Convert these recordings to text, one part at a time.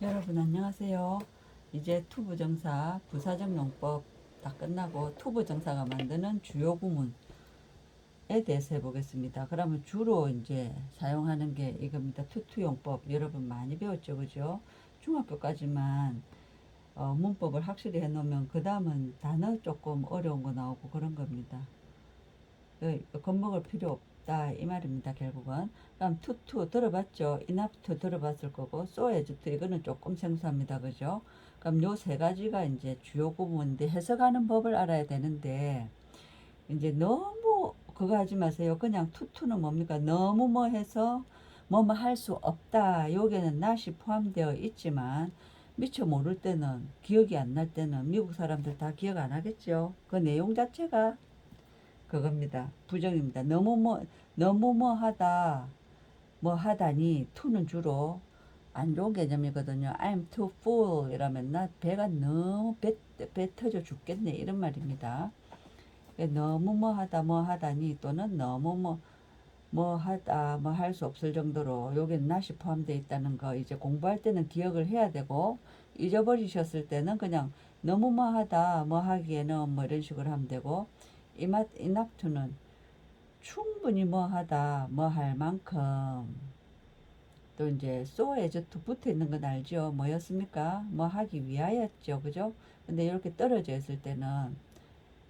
여러분 안녕하세요. 이제 투부정사 부사적 용법 다 끝나고 투부정사가 만드는 주요 구문에 대해서 해보겠습니다. 그러면 주로 이제 사용하는 게 이겁니다. 투투용법 여러분 많이 배웠죠, 그죠? 중학교까지만 문법을 확실히 해놓으면 그 다음은 단어 조금 어려운 거 나오고 그런 겁니다. 겁먹을 필요 없다 이 말입니다, 결국은. 그럼 투투 들어봤죠? enough to 들어봤을 거고 so as to 이거는 조금 생소합니다, 그죠? 그럼 요 세 가지가 이제 주요 구문인데 해석하는 법을 알아야 되는데 이제 너무 그거 하지 마세요. 그냥 투투는 뭡니까? 너무 뭐 해서 뭐 할 수 없다. 여기에는 not이 포함되어 있지만 미처 모를 때는, 기억이 안 날 때는 미국 사람들 다 기억 안 하겠죠. 그 내용 자체가 그겁니다. 부정입니다. 너무 뭐 하다, 뭐 하다니, to는 주로 안 좋은 개념이거든요. I'm too full 이러면 나 배가 너무 배 터져 죽겠네 이런 말입니다. 너무 뭐 하다니 또는 너무 뭐 하다 뭐 할 수 없을 정도로 여기는 not이 포함되어 있다는 거 이제 공부할 때는 기억을 해야 되고 잊어버리셨을 때는 그냥 너무 뭐 하다 뭐 하기에는 뭐 이런 식으로 하면 되고 enough to는 충분히 뭐 하다, 뭐 할 만큼. 또 이제 so as to 붙어 있는 건 알죠? 뭐였습니까? 뭐 하기 위하였죠. 그죠? 근데 이렇게 떨어져 있을 때는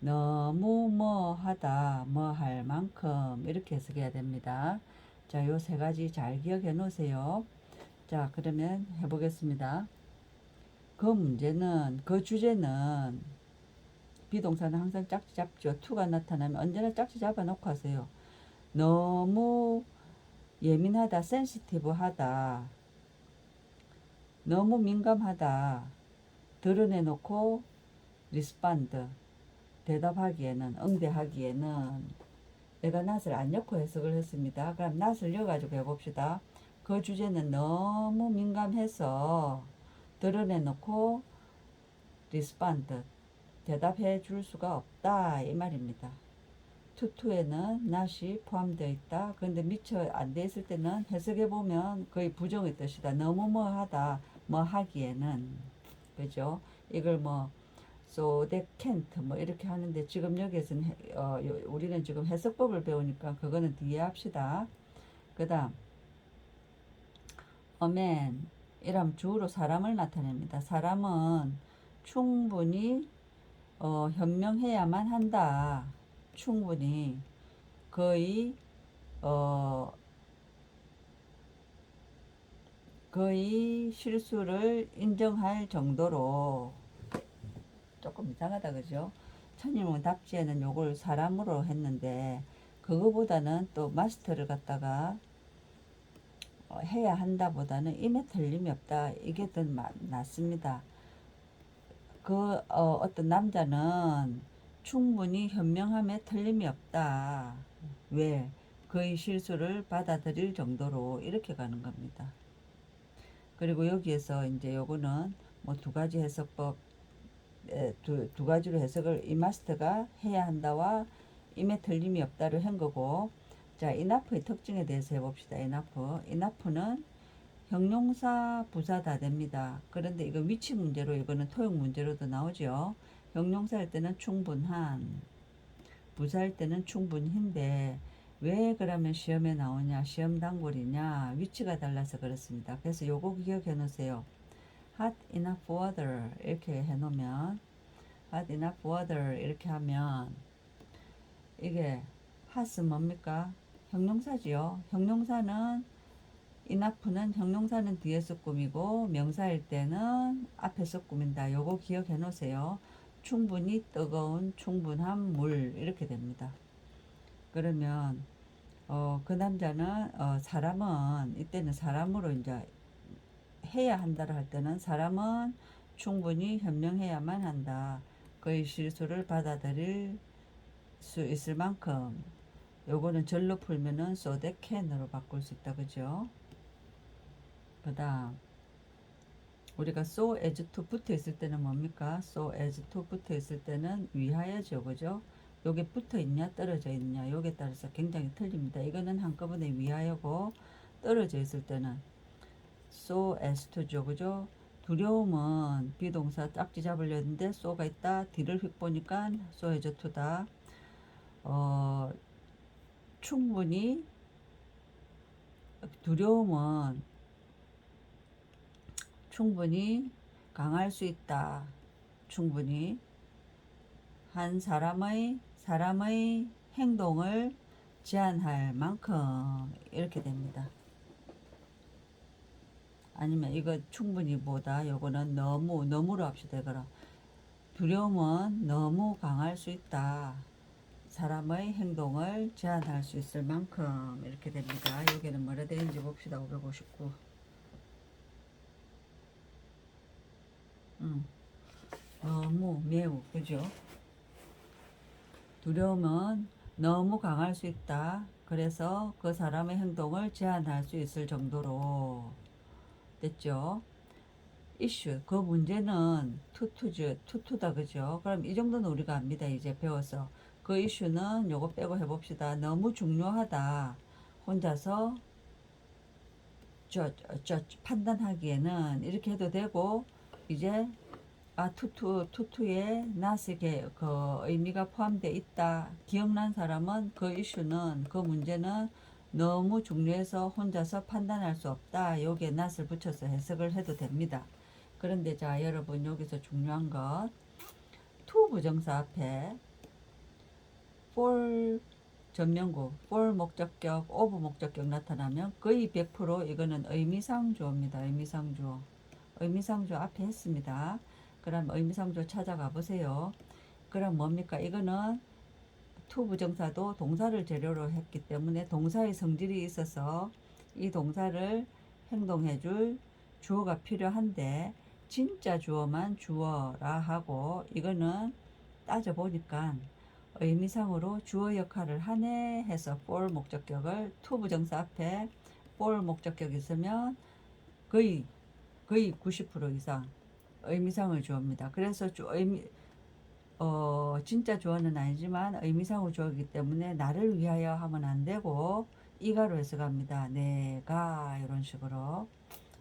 너무 뭐 하다, 뭐 할 만큼 이렇게 해석해야 됩니다. 자, 요 세 가지 잘 기억해 놓으세요. 자, 그러면 해보겠습니다. 그 주제는 비동사는 항상 짝지 잡죠. to가 나타나면 언제나 짝지 잡아 놓고 하세요. 너무 예민하다, 센시티브하다, 너무 민감하다, 드러내놓고 리스판드, 대답하기에는, 응대하기에는 내가 낫을 안 넣고 해석을 했습니다. 그럼 낫을 넣어가지고 해봅시다. 그 주제는 너무 민감해서 드러내놓고 리스판드, 대답해 줄 수가 없다 이 말입니다. 투투에는 not이 포함되어 있다. 그런데 미처 안 돼 있을 때는 해석해 보면 거의 부정의 뜻이다. 너무 뭐 하다, 뭐 하기에는. 그죠? 이걸 뭐 so they can't 뭐 이렇게 하는데 지금 여기에서는 우리는 지금 해석법을 배우니까 그거는 뒤에 합시다. 그 다음 a man 이란 주어로 사람을 나타냅니다. 사람은 충분히 현명해야만 한다. 충분히 거의 어 거의 실수를 인정할 정도로 조금 이상하다 그죠? 천일문 답지에는 요걸 사람으로 했는데 그거보다는 또 마스터를 갖다가 해야 한다 보다는 임에 틀림이 없다 이게 더 낫습니다. 어떤 남자는 충분히 현명함에 틀림이 없다. 왜? 그의 실수를 받아들일 정도로 이렇게 가는 겁니다. 그리고 여기에서 이제 요거는 뭐 두 가지 해석법, 두 가지로 해석을 이 마스터가 해야 한다와 임에 틀림이 없다를 한 거고, 자, enough의 특징에 대해서 해봅시다. enough는 형용사 부사 다 됩니다. 그런데 이거 위치 문제로 이거는 토역 문제로도 나오죠. 형용사일 때는 충분한, 부사일 때는 충분hin데 왜 그러면 시험에 나오냐, 시험 단골이냐, 위치가 달라서 그렇습니다. 그래서 요거 기억해 놓으세요. hot enough water 이렇게 해 놓으면 hot enough water 이렇게 하면 이게 hot은 뭡니까? 형용사지요. 형용사는 enough는 형용사는 뒤에서 꾸미고 명사일 때는 앞에서 꾸민다. 요거 기억해 놓으세요. 충분히 뜨거운 충분한 물 이렇게 됩니다. 그러면 그 남자는 사람은 이때는 사람으로 이제 해야 한다를 할 때는 사람은 충분히 현명해야만 한다. 그의 실수를 받아들일 수 있을 만큼 요거는 절로 풀면은 so they can으로 바꿀 수 있다. 그죠? 그 다음 우리가 so as to 붙어 있을 때는 뭡니까? so as to 붙어 있을 때는 위하여죠. 그죠? 요게 붙어 있냐 떨어져 있냐 요게 따라서 굉장히 틀립니다. 이거는 한꺼번에 위하여고 떨어져 있을 때는 so as to죠. 그죠? 두려움은 비동사 짝지 잡으려 했는데 so가 있다. 뒤를 휙 보니까 so as to다. 충분히 두려움은 충분히 강할 수 있다. 충분히 한 사람의 행동을 제한할 만큼 이렇게 됩니다. 아니면 이거 충분히 보다 요거는 너무로 합시다. 그럼 두려움은 너무 강할 수 있다. 사람의 행동을 제한할 수 있을 만큼 이렇게 됩니다. 여기는 뭐라 되는지 봅시다. 559. 너무 매우 그죠? 두려움은 너무 강할 수 있다. 그래서 그 사람의 행동을 제한할 수 있을 정도로 됐죠. 이슈 그 문제는 투투다 그죠? 그럼 이 정도는 우리가 압니다. 이제 배워서 그 이슈는 요거 빼고 해봅시다. 너무 중요하다. 혼자서 판단하기에는 이렇게 해도 되고 이제 투투에 not의 그 의미가 포함되어 있다. 기억난 사람은 그 이슈는 그 문제는 너무 중요해서 혼자서 판단할 수 없다. 여기에 not을 붙여서 해석을 해도 됩니다. 그런데 자 여러분 여기서 중요한 것 to 부정사 앞에 for 전명구, for 목적격, of 목적격 나타나면 거의 100% 이거는 의미상주어입니다. 의미상주어. 의미상주어 앞에 했습니다. 그럼 의미상주어 찾아가 보세요. 그럼 뭡니까? 이거는 to 부정사도 동사를 재료로 했기 때문에 동사의 성질이 있어서 이 동사를 행동해줄 주어가 필요한데 진짜 주어만 주어라 하고 이거는 따져보니까 의미상으로 주어 역할을 하네 해서 for 목적격을 to 부정사 앞에 for 목적격 있으면 거의 90% 이상 의미상을 주어입니다. 그래서 진짜 주어는 아니지만 의미상의 주어이기 때문에 나를 위하여 하면 안 되고 이가로 해석합니다. 내가 이런 식으로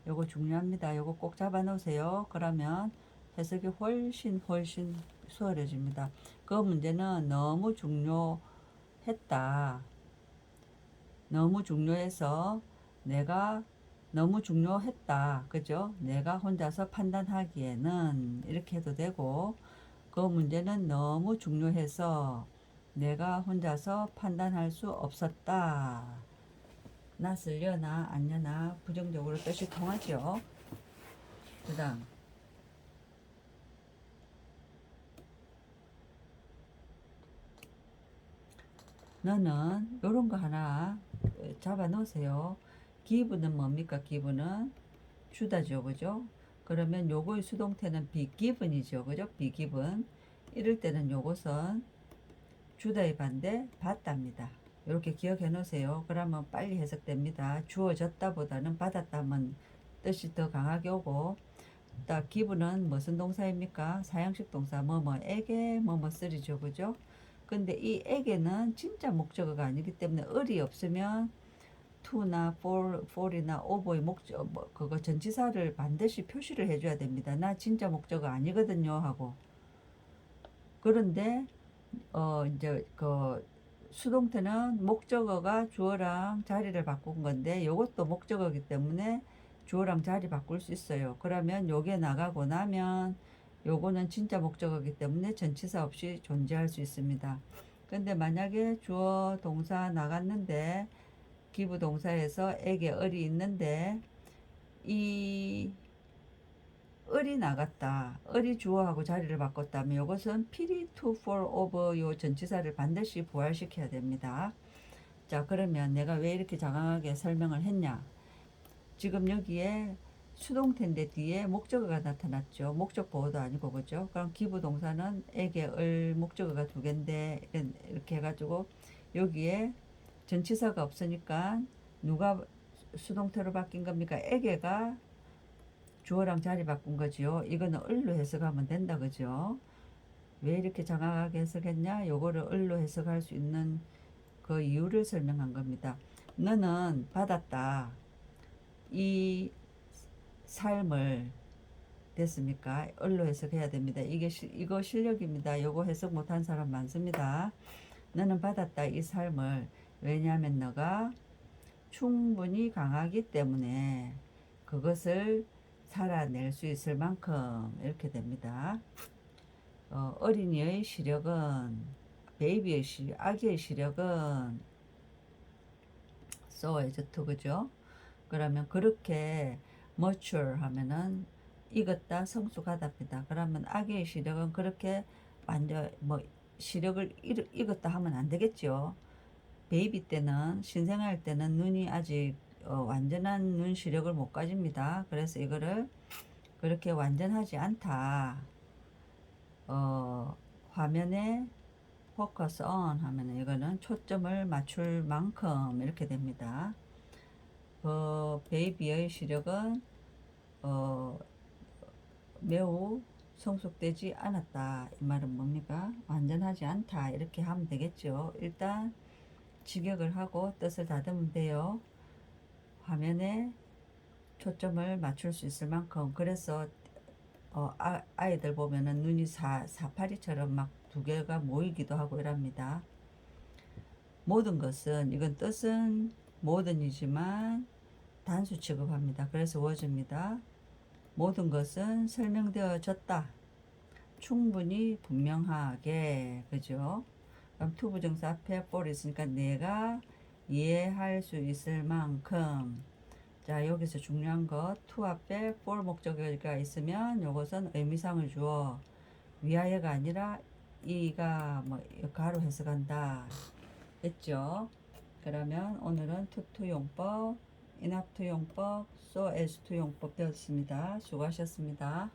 요거 중요합니다. 요거 꼭 잡아 놓으세요. 그러면 해석이 훨씬 수월해집니다. 그 문제는 너무 중요했다. 너무 중요해서 내가 너무 중요했다. 그죠? 내가 혼자서 판단하기에는 이렇게 해도 되고 그 문제는 너무 중요해서 내가 혼자서 판단할 수 없었다. 나 쓰려나 안 려나 부정적으로 뜻이 통하죠. 그 다음 너는 요런 거 하나 잡아 놓으세요. 기분은 뭡니까? 기분은 주다죠. 그죠? 그러면 요거의 수동태는 be given이죠. 그죠? be given. 이럴 때는 요것은 주다의 반대 받답니다. 이렇게 기억해 놓으세요. 그러면 빨리 해석됩니다. 주어졌다 보다는 받았다 하면 뜻이 더 강하게 오고 딱 기분은 무슨 동사입니까? 사형식 동사 뭐뭐에게 뭐뭐 쓰리죠. 그죠? 근데 이 에게는 진짜 목적어가 아니기 때문에 을이 없으면 to나 for이나 over의 목적 그거 전치사를 반드시 표시를 해줘야 됩니다. 나 진짜 목적어 아니거든요 하고. 그런데 이제 그 수동태는 목적어가 주어랑 자리를 바꾼 건데 요것도 목적어이기 때문에 주어랑 자리 바꿀 수 있어요. 그러면 요게 나가고 나면 요거는 진짜 목적어이기 때문에 전치사 없이 존재할 수 있습니다. 근데 만약에 주어 동사 나갔는데 기부 동사에서 에게 을이 있는데 이 을이 나갔다. 을이 주어하고 자리를 바꿨다면 이것은 필히 to, for, of 요 전치사를 반드시 부활시켜야 됩니다. 자 그러면 내가 왜 이렇게 장황하게 설명을 했냐. 지금 여기에 수동태인데 뒤에 목적어가 나타났죠. 목적 보호도 아니고 그죠. 그럼 기부 동사는 에게 을 목적어가 두 개인데 이렇게 해가지고 여기에 전치사가 없으니까 누가 수동태로 바뀐 겁니까? 에게가 주어랑 자리 바꾼 거지요. 이거는 을로 해석하면 된다 그죠? 왜 이렇게 장황하게 해석했냐? 요거를 을로 해석할 수 있는 그 이유를 설명한 겁니다. 너는 받았다. 이 삶을 됐습니까? 을로 해석해야 됩니다. 이거 실력입니다. 요거 해석 못한 사람 많습니다. 너는 받았다 이 삶을. 왜냐하면 너가 충분히 강하기 때문에 그것을 살아낼 수 있을 만큼 이렇게 됩니다. 어린이의 시력은 아기의 시력은 so as to 그죠? 그러면 그렇게 mature 하면은 익었다 성숙하답니다. 그러면 아기의 시력은 그렇게 완전 시력을 익었다 하면 안 되겠죠. 베이비 때는 신생아일 때는 눈이 아직 완전한 눈 시력을 못 가집니다. 그래서 이거를 그렇게 완전하지 않다. 화면에 focus on 하면은 이거는 초점을 맞출 만큼 이렇게 됩니다. 베이비의 시력은 매우 성숙되지 않았다. 이 말은 뭡니까? 완전하지 않다. 이렇게 하면 되겠죠. 일단 직역을 하고 뜻을 다듬으면 돼요. 화면에 초점을 맞출 수 있을 만큼. 그래서 아이들 보면은 눈이 사파리처럼 막 두 개가 모이기도 하고 이랍니다. 모든 것은 이건 뜻은 모든이지만 단수 취급합니다. 그래서 워즈입니다. 모든 것은 설명되어졌다. 충분히 분명하게 그죠? 그럼 투부정사 앞에 for 있으니까 내가 이해할 수 있을 만큼. 자, 여기서 중요한 것 to 앞에 for 목적어가 있으면 이것은 의미상을 주어 위하여가 아니라 이가 가로 해석한다 했죠. 그러면 오늘은 to 용법, enough to 용법, so as to 용법 배웠습니다. 수고하셨습니다.